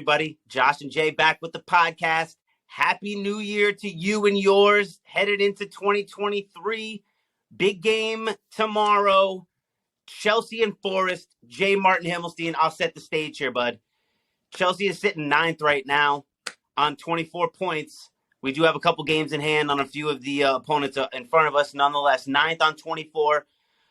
Everybody, Josh and Jay back with the podcast. Happy New Year to you and yours. Headed into 2023. Big game tomorrow. Chelsea and Forest. Jay Martin Himmelstein. I'll set the stage here, bud. Chelsea is sitting ninth right now on 24 points. We do have a couple games in hand on a few of the opponents in front of us. Nonetheless, ninth on 24.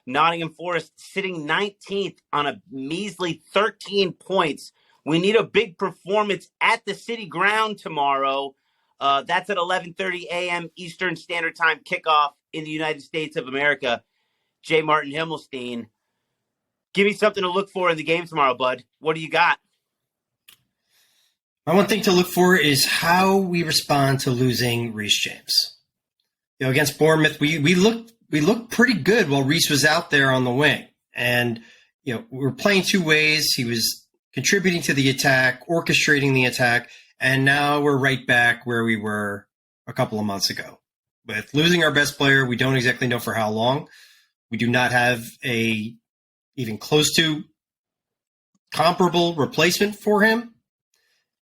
Nottingham Forest sitting 19th on a measly 13 points. We need a big performance at the City Ground tomorrow. That's at 11:30 a.m. Eastern Standard Time kickoff in the United States of America. Jay Martin Himmelstein, give me something to look for in the game tomorrow, bud. What do you got? My one thing to look for is how we respond to losing Reece James. Against Bournemouth, we looked pretty good while Reece was out there on the wing. And, we were playing two ways. He was contributing to the attack, orchestrating the attack, and now we're right back where we were a couple of months ago. With losing our best player, we don't exactly know for how long. We do not have a even close to comparable replacement for him.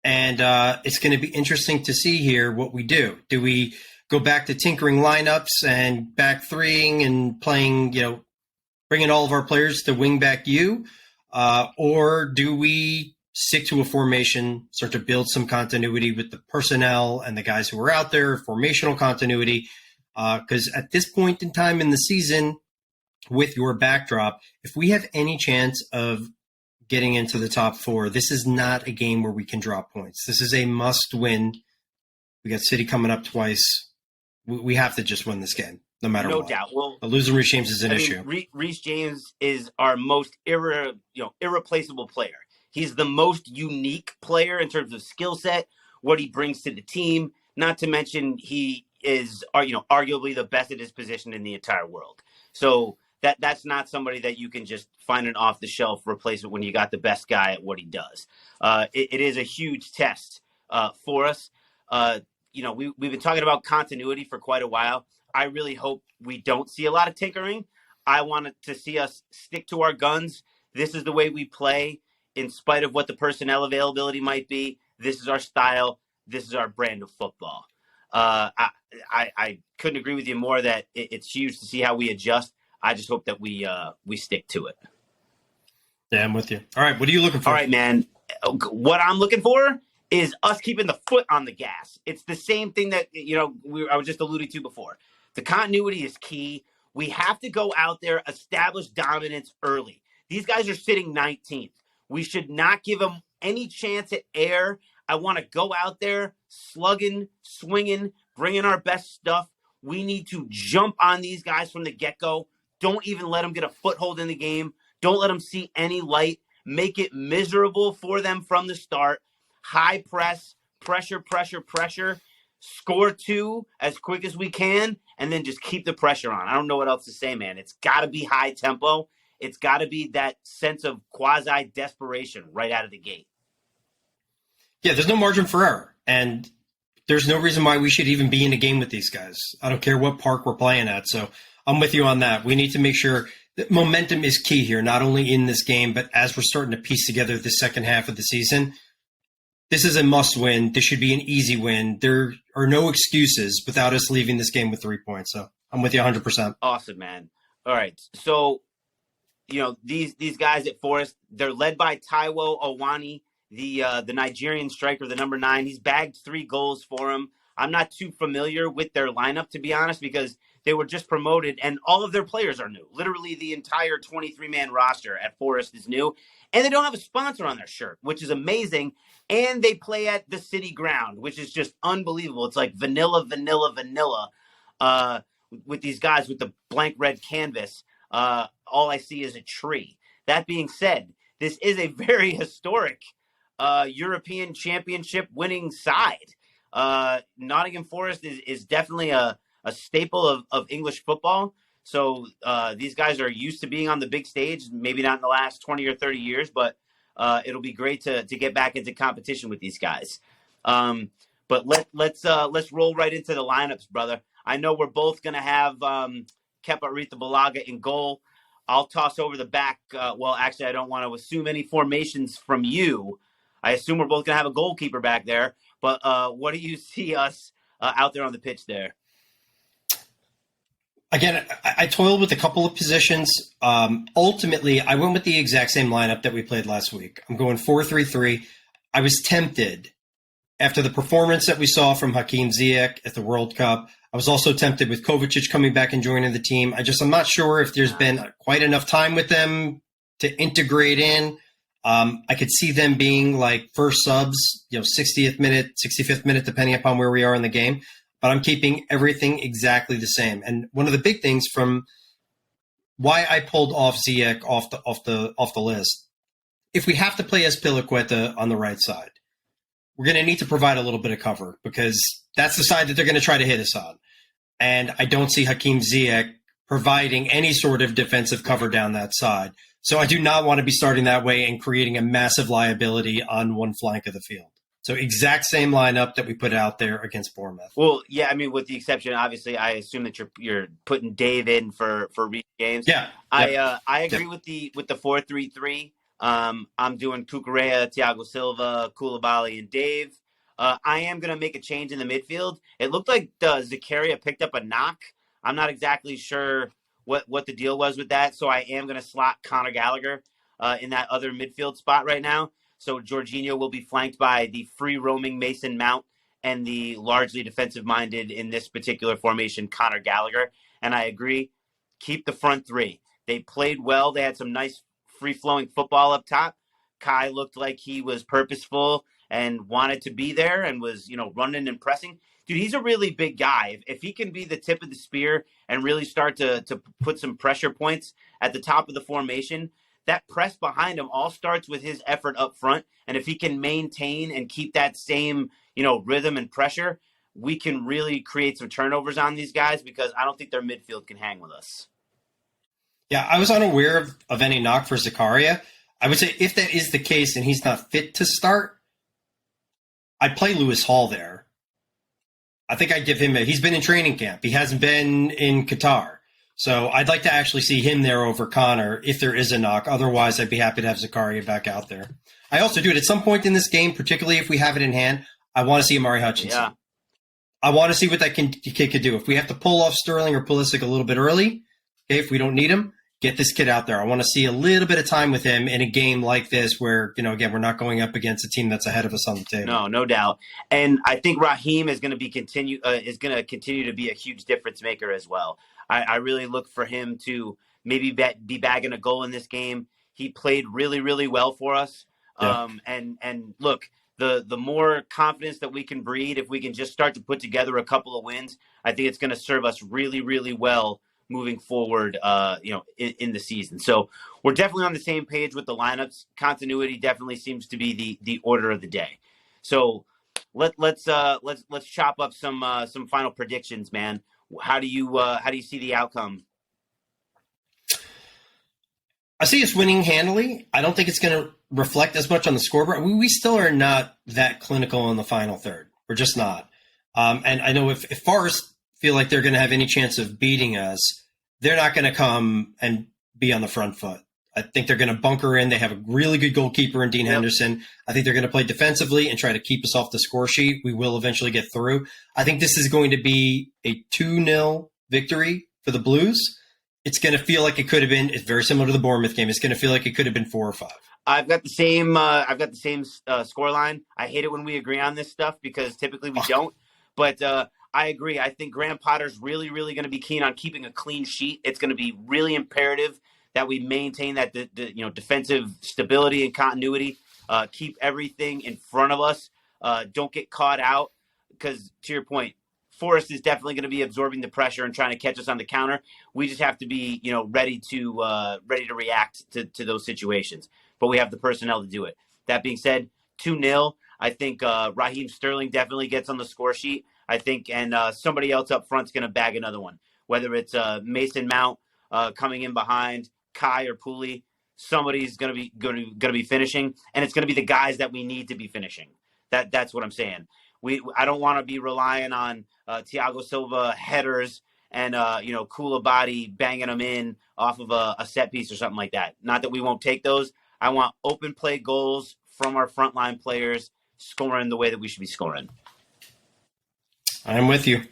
And it's going to be interesting to see here what we do. Do we go back to tinkering lineups and back threeing and playing, bringing all of our players to wing back you? Or do we stick to a formation, start to build some continuity with the personnel and the guys who are out there, formational continuity? Because at this point in time in the season, with your backdrop, if we have any chance of getting into the top four, this is not a game where we can drop points. This is a must win. We got City coming up twice. We have to just win this game, no matter what. No doubt. Well, losing Reece James is an issue. Reece James is our most irreplaceable player. He's the most unique player in terms of skill set, what he brings to the team. Not to mention he is, arguably the best at his position in the entire world. So that's not somebody that you can just find an off-the-shelf replacement when you got the best guy at what he does. It is a huge test for us. We've been talking about continuity for quite a while. I really hope we don't see a lot of tinkering. I wanted to see us stick to our guns. This is the way we play in spite of what the personnel availability might be. This is our style. This is our brand of football. I couldn't agree with you more that it's huge to see how we adjust. I just hope that we stick to it. Yeah, I'm with you. All right, what are you looking for? All right, man. What I'm looking for is us keeping the foot on the gas. It's the same thing that I was just alluding to before. The continuity is key. We have to go out there, establish dominance early. These guys are sitting 19th. We should not give them any chance at air. I want to go out there, slugging, swinging, bringing our best stuff. We need to jump on these guys from the get-go. Don't even let them get a foothold in the game. Don't let them see any light. Make it miserable for them from the start. High press, pressure. Score two as quick as we can, and then just keep the pressure on. I don't know what else to say, man. It's got to be high tempo. It's got to be that sense of quasi-desperation right out of the gate. Yeah, there's no margin for error, and there's no reason why we should even be in a game with these guys. I don't care what park we're playing at, so I'm with you on that. We need to make sure that momentum is key here, not only in this game, but as we're starting to piece together the second half of the season. This is a must-win. This should be an easy win. There are no excuses without us leaving this game with 3 points. So I'm with you 100%. Awesome, man. All right. So, these guys at Forest, they're led by Taiwo Awani, the Nigerian striker, the number 9. He's bagged 3 goals for him. I'm not too familiar with their lineup, to be honest, because they were just promoted and all of their players are new. Literally the entire 23-man roster at Forest is new. And they don't have a sponsor on their shirt, which is amazing. And they play at the City Ground, which is just unbelievable. It's like vanilla with these guys with the blank red canvas. All I see is a tree. That being said, this is a very historic European Championship winning side. Nottingham Forest is definitely a staple of English football. So these guys are used to being on the big stage, maybe not in the last 20 or 30 years, but it'll be great to get back into competition with these guys. But let's roll right into the lineups, brother. I know we're both going to have Kepa Arrizabalaga in goal. I'll toss over the back. Well, actually, I don't want to assume any formations from you. I assume we're both going to have a goalkeeper back there. But what do you see us out there on the pitch there? Again, I toiled with a couple of positions. Ultimately, I went with the exact same lineup that we played last week. I'm going 4-3-3. I was tempted after the performance that we saw from Hakim Ziyech at the World Cup. I was also tempted with Kovacic coming back and joining the team. I'm not sure if there's been quite enough time with them to integrate in. I could see them being like first subs, 60th minute, 65th minute, depending upon where we are in the game. But I'm keeping everything exactly the same. And one of the big things from why I pulled off Ziyech off the list, if we have to play Azpilicueta on the right side, we're going to need to provide a little bit of cover because that's the side that they're going to try to hit us on. And I don't see Hakim Ziyech providing any sort of defensive cover down that side. So I do not want to be starting that way and creating a massive liability on one flank of the field. So exact same lineup that we put out there against Bournemouth. Well, yeah, I mean, with the exception, obviously, I assume that you're putting Dave in for Reece James. Yeah, I agree with the 4-3-3. I'm doing Cucurella, Thiago Silva, Koulibaly, and Dave. I am going to make a change in the midfield. It looked like Zakaria picked up a knock. I'm not exactly sure what the deal was with that, so I am going to slot Conor Gallagher in that other midfield spot right now. So Jorginho will be flanked by the free-roaming Mason Mount and the largely defensive-minded in this particular formation, Conor Gallagher. And I agree, keep the front three. They played well. They had some nice free-flowing football up top. Kai looked like he was purposeful and wanted to be there and was, running and pressing. Dude, he's a really big guy. If he can be the tip of the spear and really start to put some pressure points at the top of the formation, that press behind him all starts with his effort up front. And if he can maintain and keep that same, rhythm and pressure, we can really create some turnovers on these guys because I don't think their midfield can hang with us. Yeah, I was unaware of any knock for Zakaria. I would say if that is the case and he's not fit to start, I'd play Lewis Hall there. I think I'd give him he's been in training camp. He hasn't been in Qatar. So I'd like to actually see him there over Connor if there is a knock. Otherwise, I'd be happy to have Zakaria back out there. I also do it at some point in this game, particularly if we have it in hand. I want to see Amari Hutchinson. Yeah. I want to see what that kid could do. If we have to pull off Sterling or Pulisic a little bit early, okay, if we don't need him, get this kid out there. I want to see a little bit of time with him in a game like this where, again, we're not going up against a team that's ahead of us on the table. No doubt. And I think Raheem is going to continue to be a huge difference maker as well. I really look for him to maybe be bagging a goal in this game. He played really, really well for us. Yeah. And look, the more confidence that we can breed, if we can just start to put together a couple of wins, I think it's going to serve us really, really well moving forward, in the season. So we're definitely on the same page with the lineups. Continuity definitely seems to be the order of the day. So let's chop up some final predictions, man. How do you see the outcome? I see us winning handily. I don't think it's going to reflect as much on the scoreboard. We still are not that clinical in the final third. We're just not. And I know if Forest feel like they're going to have any chance of beating us, they're not going to come and be on the front foot. I think they're going to bunker in. They have a really good goalkeeper in Dean Henderson. I think they're going to play defensively and try to keep us off the score sheet. We will eventually get through. I think this is going to be a 2-0 victory for the Blues. It's going to feel like it could have been. It's very similar to the Bournemouth game. It's going to feel like it could have been 4 or 5. I've got the same score line. I hate it when we agree on this stuff because typically we don't. But I agree. I think Graham Potter's really, really going to be keen on keeping a clean sheet. It's going to be really imperative that we maintain that defensive stability and continuity. Keep everything in front of us. Don't get caught out because, to your point, Forrest is definitely going to be absorbing the pressure and trying to catch us on the counter. We just have to be, ready to react to those situations. But we have the personnel to do it. That being said, 2-0. I think Raheem Sterling definitely gets on the score sheet. I think, and somebody else up front's going to bag another one. Whether it's Mason Mount coming in behind, Kai or Pooley, somebody's going to be finishing, and it's going to be the guys that we need to be finishing. That's what I'm saying. I don't want to be relying on Thiago Silva headers and Koulibaly banging them in off of a set piece or something like that. Not that we won't take those. I want open play goals from our frontline players scoring the way that we should be scoring. I'm with you.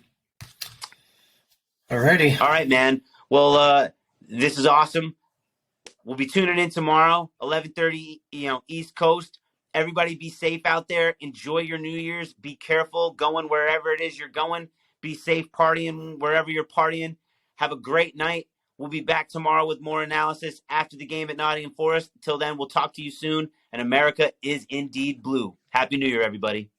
Alrighty. All right, man. Well, this is awesome. We'll be tuning in tomorrow, 11:30, East Coast. Everybody be safe out there. Enjoy your New Year's. Be careful going wherever it is you're going. Be safe partying wherever you're partying. Have a great night. We'll be back tomorrow with more analysis after the game at Nottingham Forest. Until then, we'll talk to you soon. And America is indeed blue. Happy New Year, everybody.